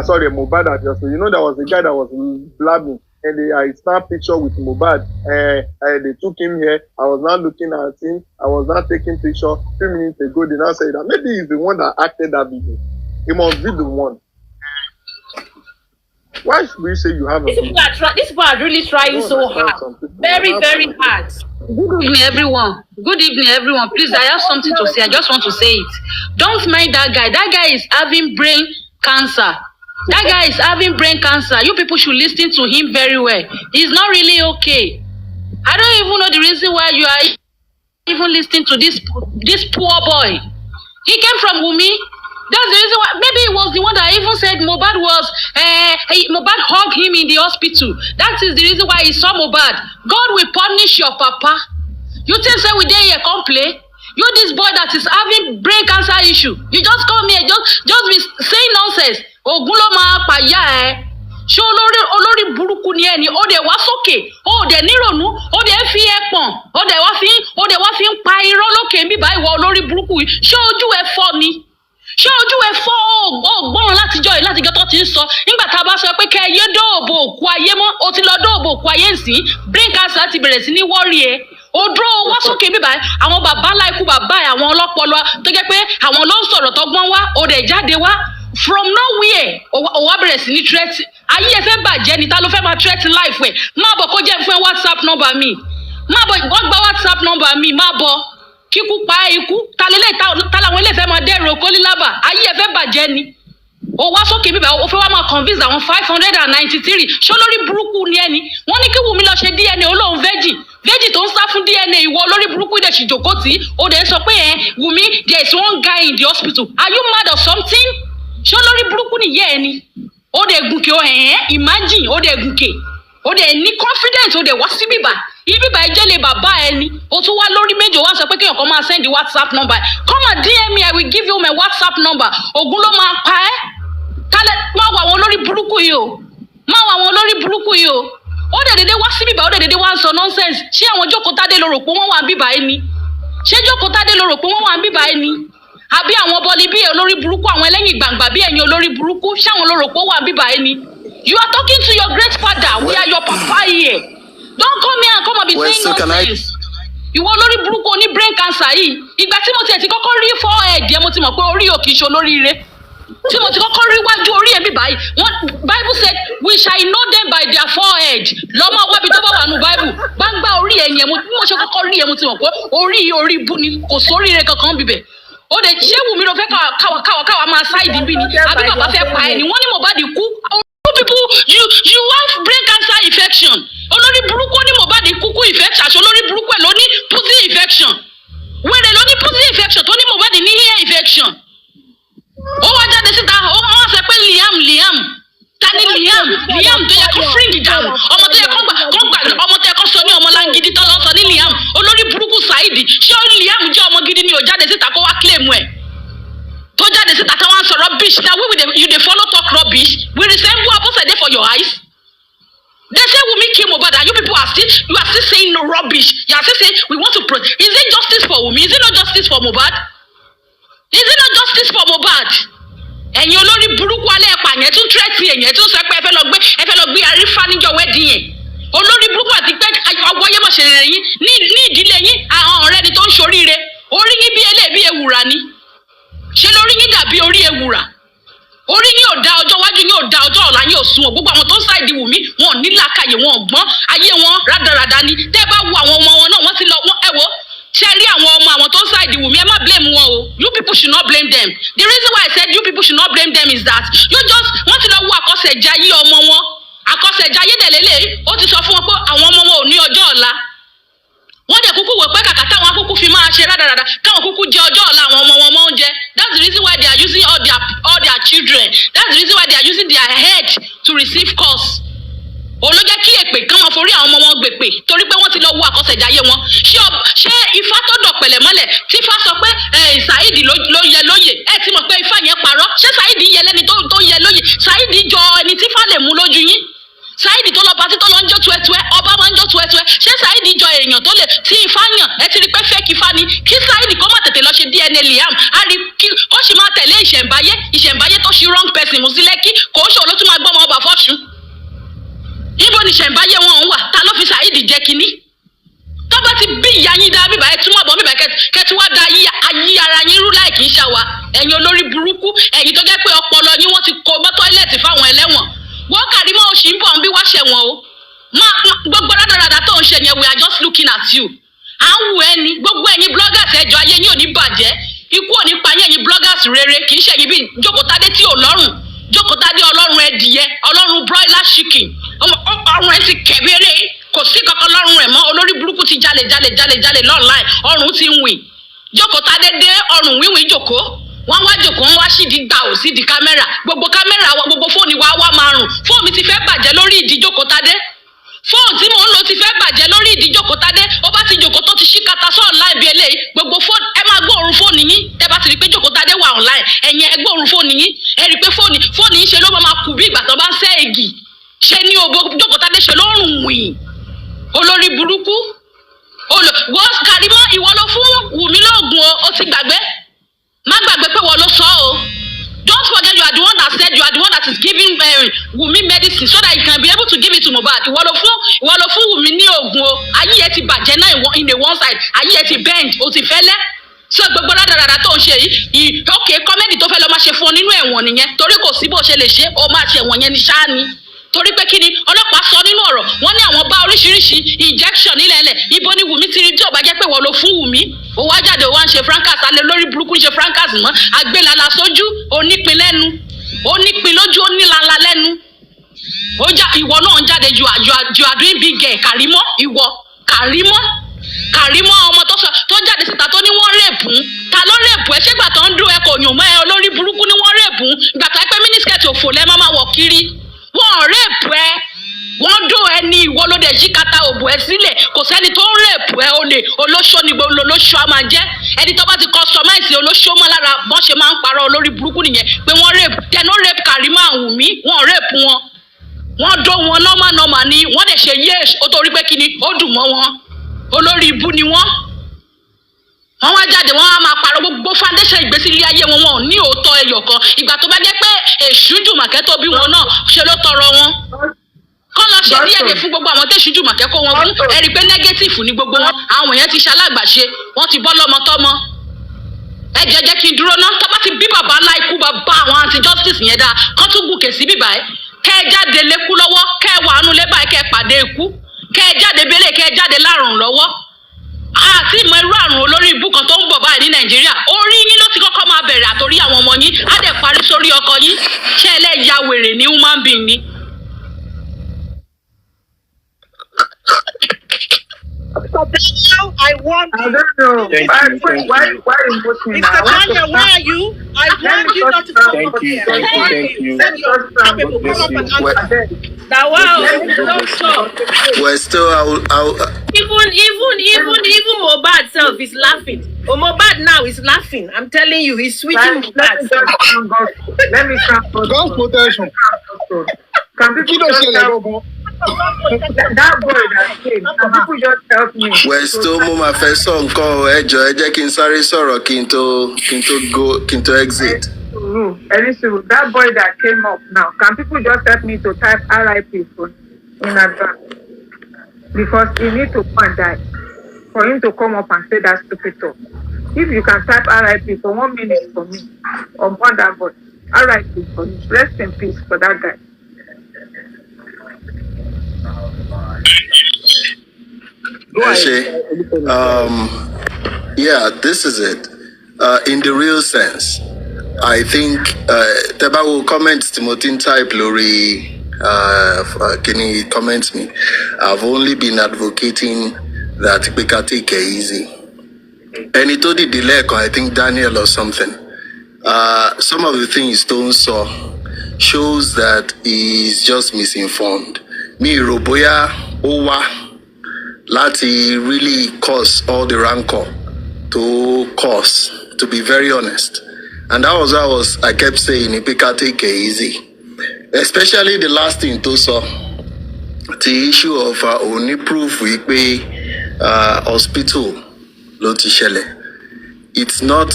Sorry, Mohbad at the hospital. You know, there was a guy that was blabbing. And I snapped picture with Mohbad. They took him here. I was not looking at him. I was not taking picture. 2 minutes ago, they now say that maybe he's the one that acted that video. He must be the one. Why should we say you have a
These people are really trying so hard. Very, very hard.
Good evening, everyone. Good evening, everyone. Please, I have something to say. I just want to say it. Don't mind that guy. That guy is having brain cancer. That guy is having brain cancer. You people should listen to him very well. He's not really okay. I don't even know the reason why you are even listening to this poor boy. He came from Wunmi. That's the reason why. Maybe he was the one that even said Mohbad hugged him in the hospital. That is the reason why he saw Mohbad. God will punish your papa. You think say we dey here complain? You this boy that is having brain cancer issue. You just come here, just be saying nonsense. Ogunlo ma pa ya ẹ. Ṣé olórí burúkú ni ẹni? Ó dẹ̀ wá sókè. Ó dẹ̀ nírònú. Ó dẹ̀ fi ẹpọ̀n. Ó dẹ̀ wá fi ń pa irọ́ lókè níbí báyìí wọ olórí burúkú yìí. Ṣé ojú ẹ fọ́ ni? Ṣé ojú ẹ fọ́ ògbọ́n látijọ́ tó ti ń sọ? Nígbà tá a bá sọ pé kẹ́ ẹ yé dóòbò òkú ayé mọ́, o ti lọ dóòbò òkú ayé nsìn. Brain cancer ti bẹ̀rẹ̀ sí ní wọ́ọ̀rì ẹ. Odro wá sókè bíbá àwọn bàbá ńlá ikú bàbá ẹ̀ àwọn ọlọ́pọlọ tó jẹ́ pé àwọn ló ń sọ̀rọ̀ tọ́gbọ́n wá ó dẹ̀ jáde wá from nowhere ó wá bẹ̀rẹ̀ sí ní threat ayé ẹ fẹ́ bàjẹ́ ni ta ló fẹ́ máa threat life ẹ̀ máa bọ̀ kó jẹ́ fún ẹ WhatsApp number mi máa bọ̀ wọ́n gba WhatsApp number mi máa bọ̀ kíkú pa ikú ta làwọn ilé fẹ́ máa dẹ́rù okòólábà ayé ẹ fẹ́ bàjẹ́ ni ó wá sókè bíbá ó fẹ́ wá máa convince àwọn 593 ṣó lórí burúkú ni ẹni wọ́n ní kí Wùmí lọ ṣe DNA olóhùn veggie tó ń sá fún DNA ìwọ lórí burúkú ìdẹ̀ sì jòkó tí ó dẹ̀ sọ pé Wùmí there is one guy in the hospital are you mad or something ṣó lórí burúkú nìyẹn ẹni ó dẹ̀ gùnkè ó imagine ó dẹ̀ gùnkè ó dẹ̀ ní confidence ó dẹ̀ wá sí bíbá ibíbá ẹjẹ́ lè bàbá ẹni ó tún wá lórí méjì ó wá sọ pé kéèyàn kan máa send WhatsApp number come and DM me I will give you my WhatsApp number ògùn ló máa pa ẹ́ kálẹ̀ máa wà wọn lórí burúkú yìí o máa wà wọn lórí burúkú yìí o ó dẹ̀ dédé wá sí bíbá ó dẹ̀ dédé wá ń sọ nonsense ṣé àwọn Jókòó Tádé ló rò pé wọ́n wà ń bíbá ẹni ṣé Jókòó Tádé ló rò pé wọ́n wà ń bíbá ẹni àbí àwọn bọ́ọ̀lì bí olórí burúkú àwọn ẹlẹ́yìn gbàǹgbà bí ẹ̀yin olórí burúkú ṣé àwọn ló rò pé wọ́n wà ń bíbá ẹni you are talking to your great father we are your papa here don't come here and come and be saying nonsense ìwọ olórí burúkú oní brain cancer yìí ìgbà tí mo tiẹ̀ ti kọ́kọ́ rí forehead yẹn mo ti mọ̀ pé orí òkì ṣe olóríire tí mo ti kọ́kọ́ rí wájú orí ẹ̀mí báyìí wọ́n Bible said we shall know them by their forehead lọ́mọ wẹ́bi tó bá wà nù Bible gbangba orí ẹ̀yìn mo ṣe kọ́kọ́ rí ẹ̀ mo ti mọ̀ pé orí ibu ni kò sóríire kankan bíbẹ̀ ó dẹ̀ ṣé Wùmí ló fẹ́ káwa máa ṣáìdì bí ni àbí bàbá fẹ́ pa ẹ̀ ni wọ́n ní Mohbad kú people you have brain cancer infection olórí burúkú ní Mohbad kúkú infection àti olórí burúkú ẹ̀ ló ní pussy infection wẹ́rẹ̀ ló ní pussy infection tó ní Mohbad ní hair infection ó wá jáde síta ó máa sọ pé Liam tani Liam tó yẹ kó fíríngì dànù ọmọ tó yẹ kó gbà ọmọ tó yẹ kó sọ ní ọmọ láńgídí tó lọ sọ ní Liam olórí burúkú Saidi ṣé Liam jẹ́ ọmọ gidi ni ò jáde síta kó wá claim ẹ̀ tó jáde síta ká wá sọ rubbish na you dey follow talk rubbish we resemble Abosede for your eyes they say Wunmi kill Mohbad and you people are still saying no rubbish you are still saying we want to is it justice for Wunmi is it not justice for Mohbad is it not justice for Mohbad ẹ̀yin olórí burúkú alẹ́ ẹ̀pà yẹn tún tírẹ́tì ẹ̀yẹn tún sọ pé ẹ fẹ́ lọ gbé arífá níjọ́ wẹ́dí yẹn olórí burúkú àti pé ọwọ́ yẹn mọ̀ ṣe rere yín ní ìdílé yín àwọn ọ̀rẹ́ ni tó ń ṣoríire orí yín bí eléèbí ewùrà ni ṣe lórí yín dàbí orí ewùrà orí yín ò da ọjọ́ iwájú yín ò da ọjọ́ ọ̀la yín ò sunwọ̀n gbogbo àwọn tó ń ṣàìdí Wùmí wọn ò ní làákàyè wọn ò gbọ́n ayé wọn rádaràda ni tẹ́ bá wo àwọn ọmọ wọn náà wọ́n ti lọ wọ́n ẹ wo ṣe rí àwọn ọmọ àwọn tó ń ṣàìdí Wùmí ẹ má blame wọn o you people should not blame them the reason why I said you people should not blame them is that wọ́n ti lọ wo àkọsẹ̀jayé ọmọ wọn àkọsẹ̀jayé dẹ̀lélẹ̀ ó ti sọ fún wọn pé àwọn ọmọ wọn ò ní ọjọ́ ọ̀la wọ́n dẹ̀ kúkú wò pé kàkà táwọn akúkú fi máa ṣe rádaràda káwọn kúkú jẹ ọjọ́ ọ̀la àwọn ọmọ wọn mọ́ oúnjẹ that's the reason why they are using all their children that's the reason why they are using their head to receive calls olójẹ́ kí èpè kán máa forí àwọn ọmọ wọn gbèpè torí pé wọ́n ti lọ wo àkọsẹ̀jáyé wọn ṣé ifá tó dọ̀pẹ̀lẹ̀ mọ́lẹ̀ tí ifá sọ pé Saidi ló yẹ lóye ẹ ti mọ̀ pé ifá yẹn parọ́ ṣé Saidi yẹ lẹ́ni tó yẹ lóye Saidi jọ ẹni tí ifá lè mú lójú yín Saidi tó lọ patí tó lọ ń jó tuẹ́tuẹ́ ọba máa ń jó tuẹ́tuẹ́ ṣé Saidi jọ èèyàn tó lè tí ifá yàn ẹ ti rí pé fake ifá ni kí Saidi kó má tètè lọ ṣe DNA Liam á rí kó sì máa tẹ̀lé ìṣẹ̀ǹbáyé tó ṣe wrong person mú sí Lẹ́kí kò ó ṣòro tó máa gbọ́ ọmọ ọba fọ́ṣun níbo ni ìṣẹ̀ǹbáyé wọn ń wà ta ló fi Saidi jẹ́ kínní tó bá ti bí ìyá yín dá bíbá ẹ túmọ̀ bọ́ bíbá kẹtù wá da ayé ara yín rú láì kì í ṣàwà ẹ̀yin olórí burúkú ẹ̀yin tó jẹ́ pé ọpọlọ yín wọ́n ti kó mọ́ tọ́ílẹ̀tì fáwọn ẹlẹ́wọ̀n wọ́n kàrí mọ́ òṣì ń bọ̀ ń bí wá ṣẹ̀wọ̀n o gbogbo rádaràdà tó ń ṣe yẹn we are just looking at you à ń wù ẹ́ ni gbogbo ẹ̀yin bloggers ẹjọ́ ayé yín ò ní bàjẹ́ ikú ò ní pa yín ẹ̀yin bloggers rere kì í ṣe ẹ̀yin bí Jókòó Tádé tí ò lọ́rùn Jókòó Tádé ọlọ́run ẹdìyẹ ọlọ́run broiler chicken ọrùn ẹ ti kẹ̀wéré kò sí kankan lọ́rùn rẹ̀ mọ́ olórí burúkú ti jalè lọ́nláì ọrùn ti ń wìn Jókòó Tádé dé ọrùn wíwìn Jókòó wọ́n wá Jókòó wọ́n wá sídi gbà ò sídi kámẹ́rà gbogbo kámẹ́rà wa gbogbo fóònù wa wá máa rùn fóònù mi ti fẹ́ bàjẹ́ lórí ìdí Jókòó Tádé fóònù tí mò ń lò ti fẹ́ bàjẹ́ lórí ìdí Jókòó Tádé ó bá ti Jókòó tó ti ṣí kata sọ online bí eléyìí gbogbo fóònù ẹ máa gbóòórùn fóònù yín tẹ bá ti rí pé Jókòó Tádé wà online ẹ̀yin ẹ gbóòórùn fóònù yín ẹ rí pé fóònù yín ṣe ló máa kú bí ìgbà tó bá ń sẹ́ ègì ṣe ní obo Jókòó Tádé ṣe ló ń rùn wìn olórí burúkú wọ́n Karimo ìwọ ló fún Wùmí lóògùn ó ti gbàgbé má gbàgbé pé wọ́n ló sọ ọ́ don't forget you are the one that said you are the one that is giving Wùmí medicine so that you can be able to give it to Mohbad. Mohbad ìwọ ló fún Wùmí ní oògùn o ayé ẹ ti bàjẹ́ náà in the one side ayé ẹ ti bend o ti fẹ́lẹ́ so gbogbo rádaràdà tó ń ṣe yìí okay kọ́mẹ́dì tó fẹ́ lọ máa ṣe fún ọ nínú ẹ̀wọ̀n nìyẹn torí kò sí bó ṣe lè ṣe ó máa ṣe ẹ̀wọ̀n yẹn ní ṣáá ni torí pé kíni ọlọ́pàá sọ nínú ọ̀rọ̀ wọ́n ní àwọn bá oríṣiríṣi injection nílẹ̀ẹ́lẹ̀ ibo ni Wùmí ti rí tí ò bá jẹ́ pé wọ́n ló fún Wùmí ó wá jáde ó wá ń ṣe francas alẹ́ lórí burúkú ń ṣe francas mọ́ agbélala sójú onípin lẹ́nu onípin lójú onílala lẹ́nu ìwọ náà ń jáde ju àdúyìn big girl Kàrímọ́ ìwọ Kàrímọ́ ọmọ tó jáde síta tó ní wọ́n rèpù ta ló rèpù ẹ ṣégbà tó ń dún ẹ kò yùn mọ́ ẹ olórí burúkú ni wọ́n rèpù ìgbà tó ẹ pé mínísítẹ̀tì òfò lẹ́ máa wọ̀ kiri wọ́n rèpù ẹ wọ́n dún ẹ ní ìwọ ló dẹ̀ ṣíkata òbò ẹ sílẹ̀ kò sẹ́ni tó ń rèpù ẹ olóṣó ni gbogbo olóṣó a máa jẹ́ ẹni tó bá ti customize olóṣó mọ́ lára bọ́n ṣe máa ń parọ́ olórí burúkú nìyẹn pé wọ́n rèpù they no rape Karimo and Wunmi wọ́n rèpù wọ́n dó wọn normal ni wọ́n dẹ̀ ṣe yes ó torí pé kíni ó dùn mọ́ wọn olórí ibú ni wọ́n wá jáde wọ́n á máa parọ́ gbogbo foundation ìgbésí ilé ayé wọn ò ní òótọ́ ẹyọ kan ìgbà tó bá jẹ́ pé èṣù Jùmọ̀kẹ́ tó bí wọn náà ṣe ló tọrọ wọn kọ́ lọ ṣe DNA fún gbogbo àwọn tẹ̀sù Jùmọ̀kẹ́ kó wọn fún ẹ rí i pé negative ní gbogbo wọn àwọn èèyàn ti ṣalágbàṣe wọ́n ti bọ́ lọ́mọ tọ́mọ ẹ jẹ́ kí n dúró ná tó bá ti bí bàbá ńlá ikú bàbá àwọn anti justice yẹn dáa kán tún gùnkè sí bíbá ẹ kẹ́ ẹ jáde lékú lọ́wọ́ kẹ́ ẹ wàánu lébà ẹ kẹ́ ẹ pàdé ikú kẹ́ ẹ jáde bẹ́lẹ̀ kẹ́ ẹ jáde lárùn lọ́wọ́ àti ìmọ̀ irú àrùn olórí ibú kan tó ń bọ̀ báyìí ní Nàìjíríà orí yín ló ti kọ́kọ́ máa bẹ̀rẹ̀ àtòrí àwọn ọmọ yín á dẹ̀ parí sórí ọkọ yín ṣé ẹlẹ́yà wèrè ní human being ni.
Now I want
I don't know. Why you putting
Mr. Daniel, where are you? I want you not to talk
Thank
about
you,
it.
thank you.
Send your people come up and answer. Now, wow, don't stop.
Well, still,
Even Mohbad self is laughing. Oh, Mohbad now is laughing. I'm telling you, he's switching Mohbad.
Let me transport.
God's protection.
Can people just tell that boy that came? Can people just help me?
well, still, mo máa fẹ́ sọ nǹkan ẹ jẹ́ kí n sáré sọ̀rọ̀ kí n tó exit.
That boy that came up now, can people just help me to type RIP in advance? Because he need to go and die for him to come up and say that stupid talk. If you can type RIP for 1 minute for me, or more than boy, RIP for me. Rest in peace for that guy.
Yeah, this is it. In the real sense, I think Teba will comment Timothy type Lori can he comment me? I've only been advocating that we can take it easy. And he told the delay, I think Daniel or something. Some of the things Stone saw shows that he's just misinformed. Me, Roboya, Owa, Lati really caused all the rancor to cause, to be very honest. And that was I kept saying, Ipika take it easy. Especially the last thing to saw, the issue of only proof we pay hospital, Lotishele. It's not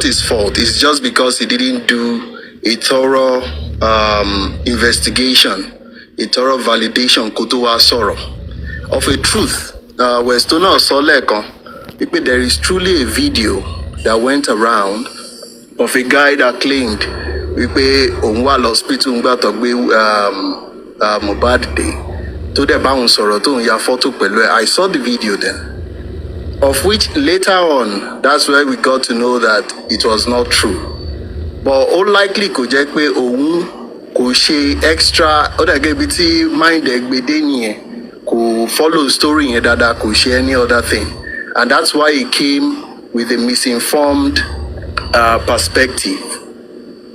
his fault. It's just because he didn't do a thorough investigation, a thorough validation, Kutuwa Soro, of a truth. Where Stoner Solekon, there is truly a video that went around of a guy that claimed we pay Onwa hospital Mohbad Day to the bounce or to ya photo. I saw the video then, of which later on, that's where we got to know that it was not true. But all likely could just be could she extra other GBT mind could follow story in that could share any other thing. And that's why he came with a misinformed perspective.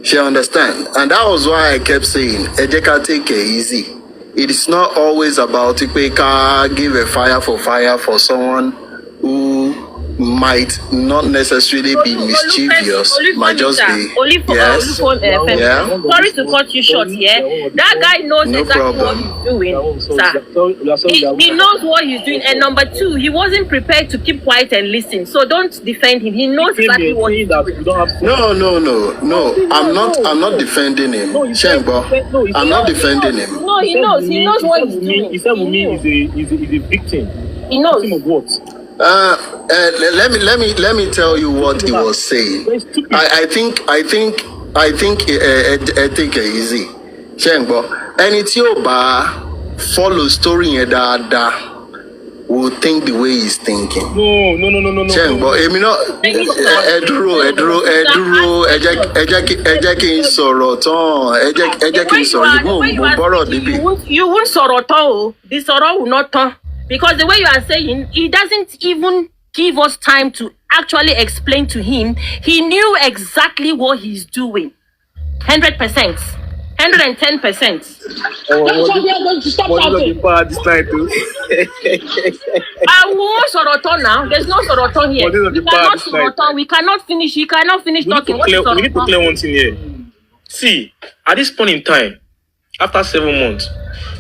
She understand? And that was why I kept saying, Ejeka take it easy. It is not always about give a fire for someone who
might not necessarily be mischievous, might just be yes. Yeah.
Sorry to cut you short, that guy knows
No
exactly
problem.
what he's doing, sir. He knows what he's doing, and number two, he wasn't prepared to keep quiet and listen. So don't defend him. He knows exactly what he's doing.
No. I'm not defending him. Shengbo, I'm not defending him.
No, he knows. He knows what he's doing.
He said Wunmi is a victim.
He knows.
Victim of what?
Let me tell you what he was saying. I think easy. Shengbo, any tí ó bá follow story yẹn dáadáa will think the way he's thinking.
No.
Shengbo, èmi náà ẹ dúró ẹ jẹ́ kí n sọ̀rọ̀ tán ẹ jẹ́ kí n sọ̀rọ̀ mo bọ́rọ̀ débi.
You won't sọ̀rọ̀ tán o. The sọ̀rọ̀ will not tán. Because the way you are saying, he doesn't even give us time to actually explain to him. He knew exactly what he's doing. 100%. 110%. I won't soroton now. There's no soroton here. We cannot soroton. We cannot finish. You cannot finish talking.
We need to clear one thing here. See, at this point in time, after 7 months,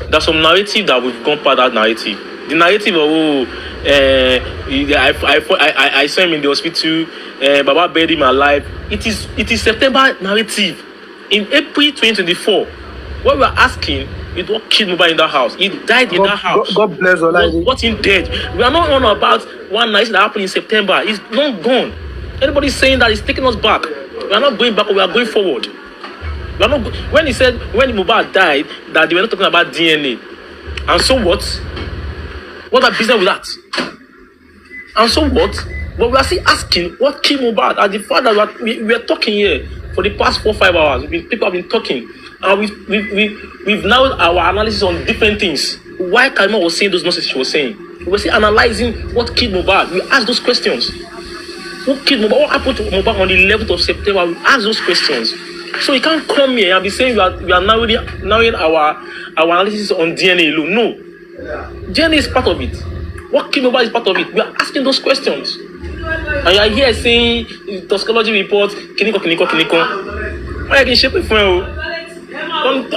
there's some narrative that we've gone past that narrative. The narrative of I saw him in the hospital, Baba buried him alive. It is September narrative. In April 2024, what we are asking is what killed Mohbad in that house. He died in that house.
God bless Olaide.
Got him dead. We are not on about one night that happened in September. It's not gone. Anybody saying that is taking us back. We are not going back, we are going forward. We are not when he said when Mohbad died that they were not talking about DNA. And so what? What are business with that? And so what? But we are still asking what killed Mohbad. As the fact that we are talking here for the past 4 or 5 hours. People have been talking. And we've now our analysis on different things. Why Karima was saying those nonsense she was saying? We were still analyzing what killed Mohbad. We asked those questions. What killed Mohbad? What happened to Mohbad on the 11th of September? We asked those questions. So you can't come here and be saying we are narrowing our analysis on DNA alone. No. DNA is part of it. What killed Mohbad is part of it. We are asking those questions. And you are here saying toxicology report, kiniko. I can shape it for you.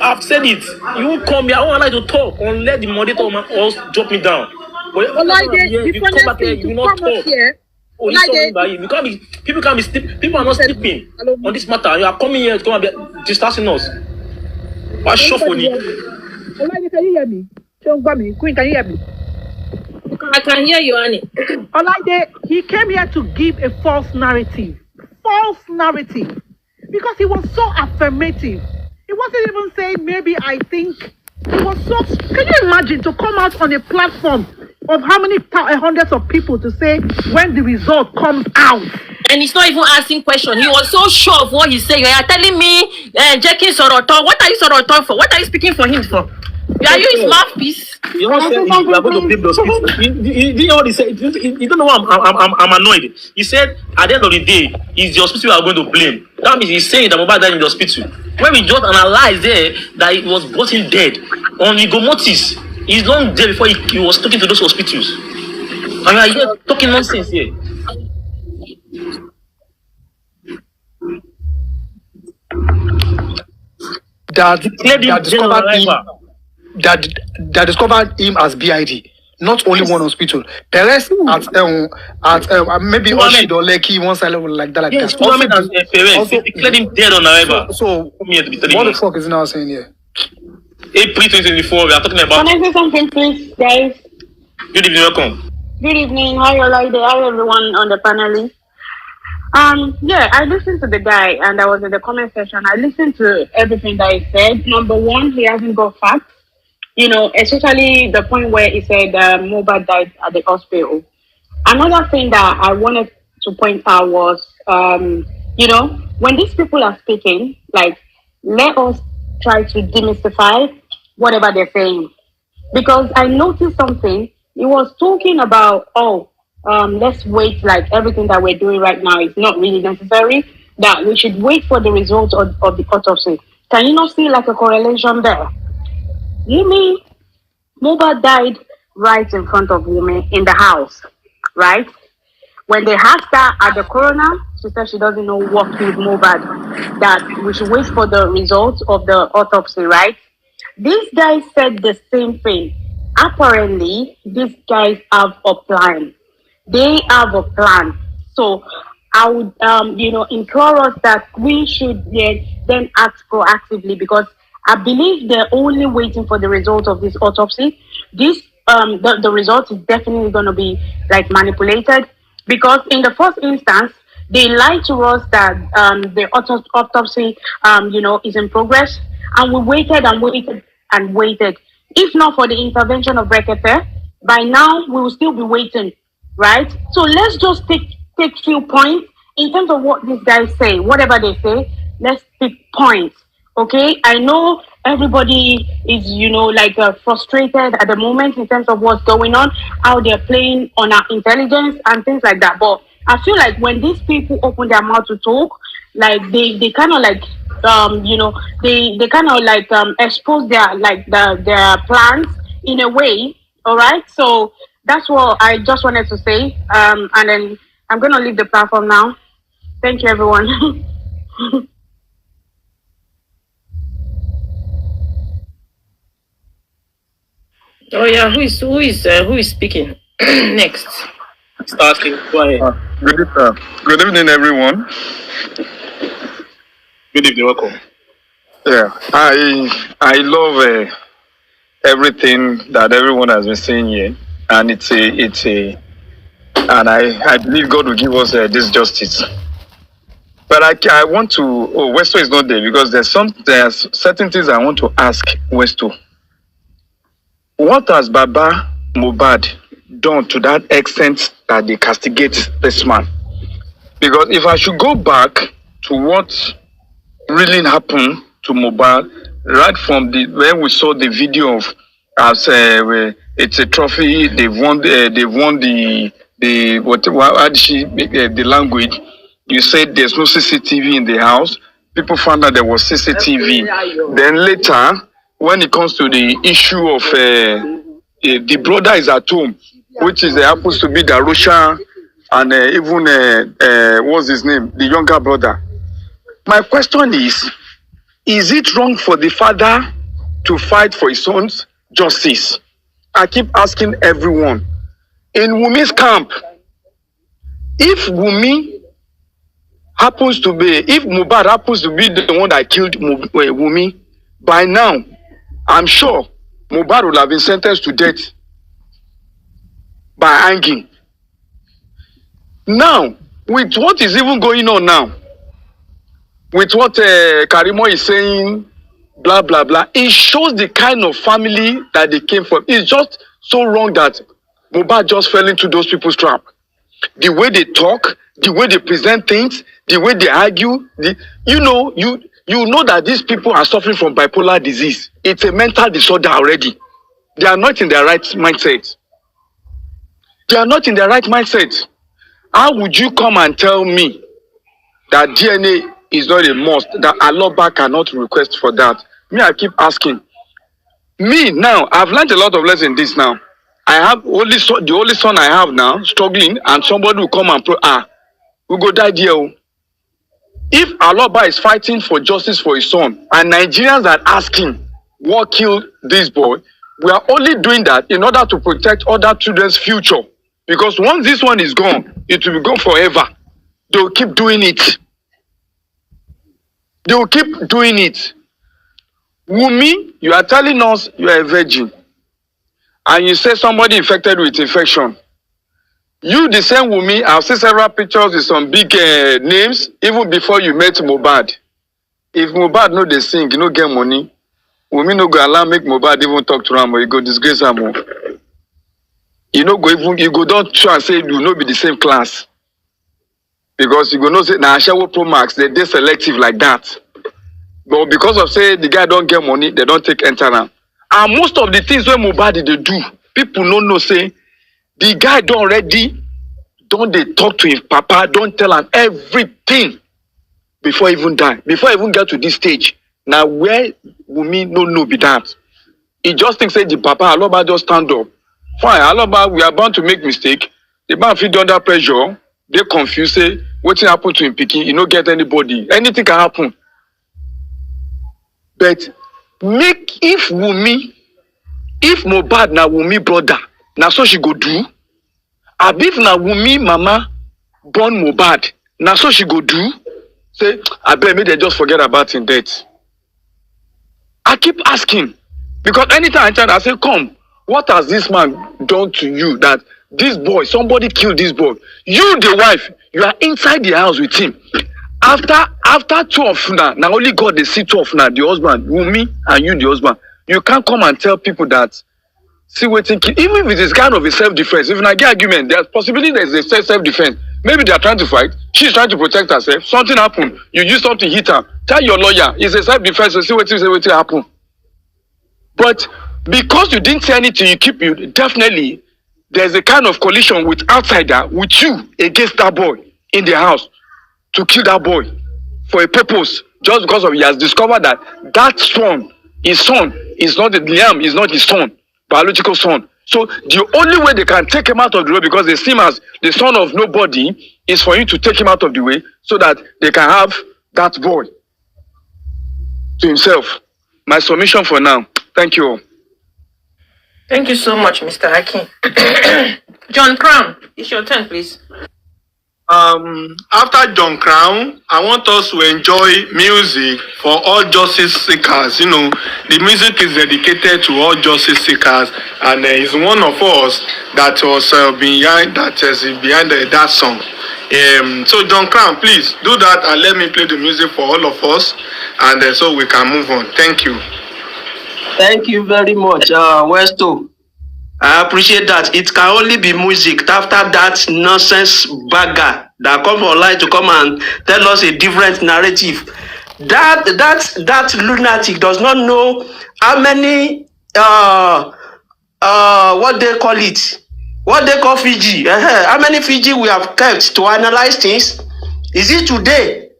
I've said it. You won't come here. I won't like to talk unless the moderator or drop me down. But you come back here, you will not talk. People can't be sleeping. People are not sleeping on this matter. You are coming here to come and be distracting us. What's shuffling?
Olaide, can you hear me? Queen, can you hear me?
I can hear you, Annie.
Olaide, he came here to give a false narrative. Because he was so affirmative. He wasn't even saying maybe I think. He was so. Can you imagine to come out on a platform of how many hundreds of people to say when the result comes out?
And he's not even asking questions. He was so sure of what he's saying. You are telling me, Jackie Soroton, what are you Soroton for? What are you speaking for him for? Are you his mouthpiece?
You know what I'm saying? You are going to blame those people. You know what he said? You don't know why I'm annoyed. He said, at the end of the day, it's the hospital you are going to blame. That means he's saying that Mohbad died in the hospital. When we just analyzed there that it was gotten dead on the Gomotis, he's long dead before he was talking to those hospitals. And you are here talking nonsense here.
That discovered him as BID, not only one hospital. Perez at maybe Oshid or Lekki, one side level like that.
Yes, also Perez declared him dead on arrival.
So what the fuck is he now saying here?
April 2024, we are talking about.
Can I say something, please, guys?
Good evening, welcome.
Good evening. Hi, Olaide. Hi, everyone on the panel. Yeah, I listened to the guy and I was in the comment section. I listened to everything that he said. Number one, he hasn't got facts. You know, especially the point where he said Mohbad died at the hospital. Another thing that I wanted to point out was, you know, when these people are speaking, like, let us try to demystify whatever they're saying. Because I noticed something. He was talking about, let's wait, like everything that we're doing right now is not really necessary, that we should wait for the results of the autopsy. Can you not see like a correlation there? Wunmi, Mohbad died right in front of Wunmi in the house, right? When they asked her at the coroner, she said she doesn't know what killed Mohbad, that we should wait for the results of the autopsy, right? These guys said the same thing. Apparently, these guys have a plan. They have a plan. So I would, implore us that we should then act proactively, because I believe they're only waiting for the result of this autopsy. The result is definitely going to be like manipulated, because in the first instance they lied to us that the autopsy is in progress, and we waited and waited and waited. If not for the intervention of Brekete, by now we will still be waiting, right? So let's just take few points in terms of what these guys say. Whatever they say, let's pick points. Okay, I know everybody is, frustrated at the moment in terms of what's going on, how they're playing on our intelligence and things like that. But I feel like when these people open their mouth to talk, like they kind of like, they kind of like expose their plans in a way. All right, so that's what I just wanted to say. And then I'm gonna leave the platform now. Thank you, everyone.
Oh yeah, who is speaking? Next.
Starting. Go ahead.
Good evening, everyone.
Good evening. Welcome.
Yeah, I love everything that everyone has been saying here, and and I believe God will give us this justice. But I want to. Oh, Westo is not there because there's certain things I want to ask Westo. What has Baba Mohbad done to that extent that they castigate this man? Because if I should go back to what really happened to Mohbad, right from when we saw the video of as it's a trophy, they've won the language. You said there's no CCTV in the house. People found out there was CCTV. Then later, when it comes to the issue of the brother is at home, which happens to be Darosha, and even what's his name, the younger brother. My question is it wrong for the father to fight for his son's justice? I keep asking everyone. In Wunmi's camp, if Mohbad happens to be the one that killed Wunmi, by now, I'm sure Mohbad would have been sentenced to death by hanging. Now, with what is even going on now, with what Karimo is saying, blah, blah, blah, it shows the kind of family that they came from. It's just so wrong that Mohbad just fell into those people's trap. The way they talk, the way they present things, the way they argue, you know that these people are suffering from bipolar disease. It's a mental disorder already. They are not in their right mindset. They are not in their right mindset. How would you come and tell me that DNA is not a must, that Aloba cannot request for that? Me, I keep asking. Me, now, I've learned a lot of lessons in this now. I have the only son I have now, struggling, and somebody will come and we go die there. If Aloba is fighting for justice for his son, and Nigerians are asking what killed this boy, we are only doing that in order to protect other children's future. Because once this one is gone, it will be gone forever. They will keep doing it. They will keep doing it. Wunmi, you are telling us you are a virgin. And you say somebody infected with infection. You, the same Wunmi, I've seen several pictures with some big names, even before you met Mohbad. If Mohbad no dey sing, you no get money, Wunmi no go allow make Mohbad even talk to am, or you go disgrace am. You no go even, you go don't try and say you no be the same class. Because you go know say, na Ashawo Pro Max, they selective like that. But because of say the guy don't get money, they don't take enter am. And most of the things when Mohbad they do, people don't know say the guy don't they talk to his papa, don't tell him everything before he even die, before he even get to this stage. Now where Wunmi no be that. He just thinks say the papa Aloba just stand up. Fine, Aloba, we are bound to make mistake. The man feel under pressure. they confused, say, what happened to him picking, you don't get anybody. Anything can happen. But if Mohbad na Wunmi brother, na so she go do. If na Wunmi mama born Mohbad, na so she go do. Say, I bet me they just forget about him death. I keep asking. Because anytime I try, I say, come, what has this man done to you that this boy, somebody killed this boy? You, the wife, you are inside the house with him. After 12 now only God they see 12 now, the husband, Wunmi, and you, the husband. You can't come and tell people that, see waiting, even if it is kind of a self-defense, if I get argument, there's possibility there's a self-defense. Maybe they are trying to fight, she's trying to protect herself, something happened, you use something, hit her, tell your lawyer, it's a self-defense, so see what happen. But because you didn't say anything, definitely there's a kind of collision with outsider, with you against that boy in the house to kill that boy for a purpose, just because of he has discovered that son, his son, is not Liam, is not his son, biological son. So the only way they can take him out of the way, because they see him as the son of nobody, is for you to take him out of the way so that they can have that boy to himself. My submission for now. Thank you all.
Thank you so much, Mr. Akin. John Crown, it's your turn, please.
After John Crown, I want us to enjoy music for all justice seekers. You know, the music is dedicated to all justice seekers, and he's one of us that was behind that song. So John Crown, please do that and let me play the music for all of us, and so we can move on. Thank you.
Thank you very much, Westo. I appreciate that. It can only be music after that nonsense bagger that come online to come and tell us a different narrative. That lunatic does not know how many what they call it, what they call Fiji. How many Fiji we have kept to analyze things? Is it today?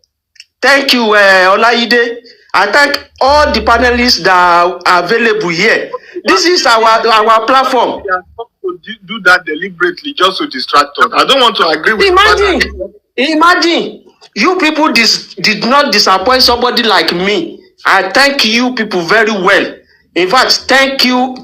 Thank you, Olaide. I thank all the panelists that are available here. This is our platform.
Do that deliberately just to distract us. I don't want to agree with
Imagine, you people did not disappoint somebody like me. I thank you people very well. In fact, thank you,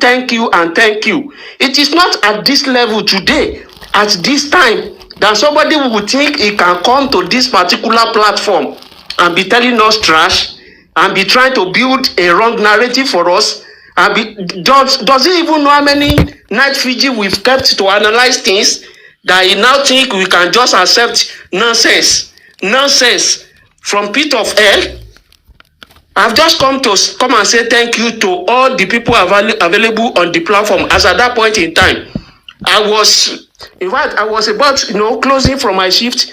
and thank you. It is not at this level today, at this time, that somebody would think he can come to this particular platform and be telling us trash and be trying to build a wrong narrative for us. Does he even know how many night Fiji we've kept to analyze things that he now think we can just accept nonsense from pit of hell? I've just come and say thank you to all the people available on the platform. As at that point in time, I was about closing from my shift,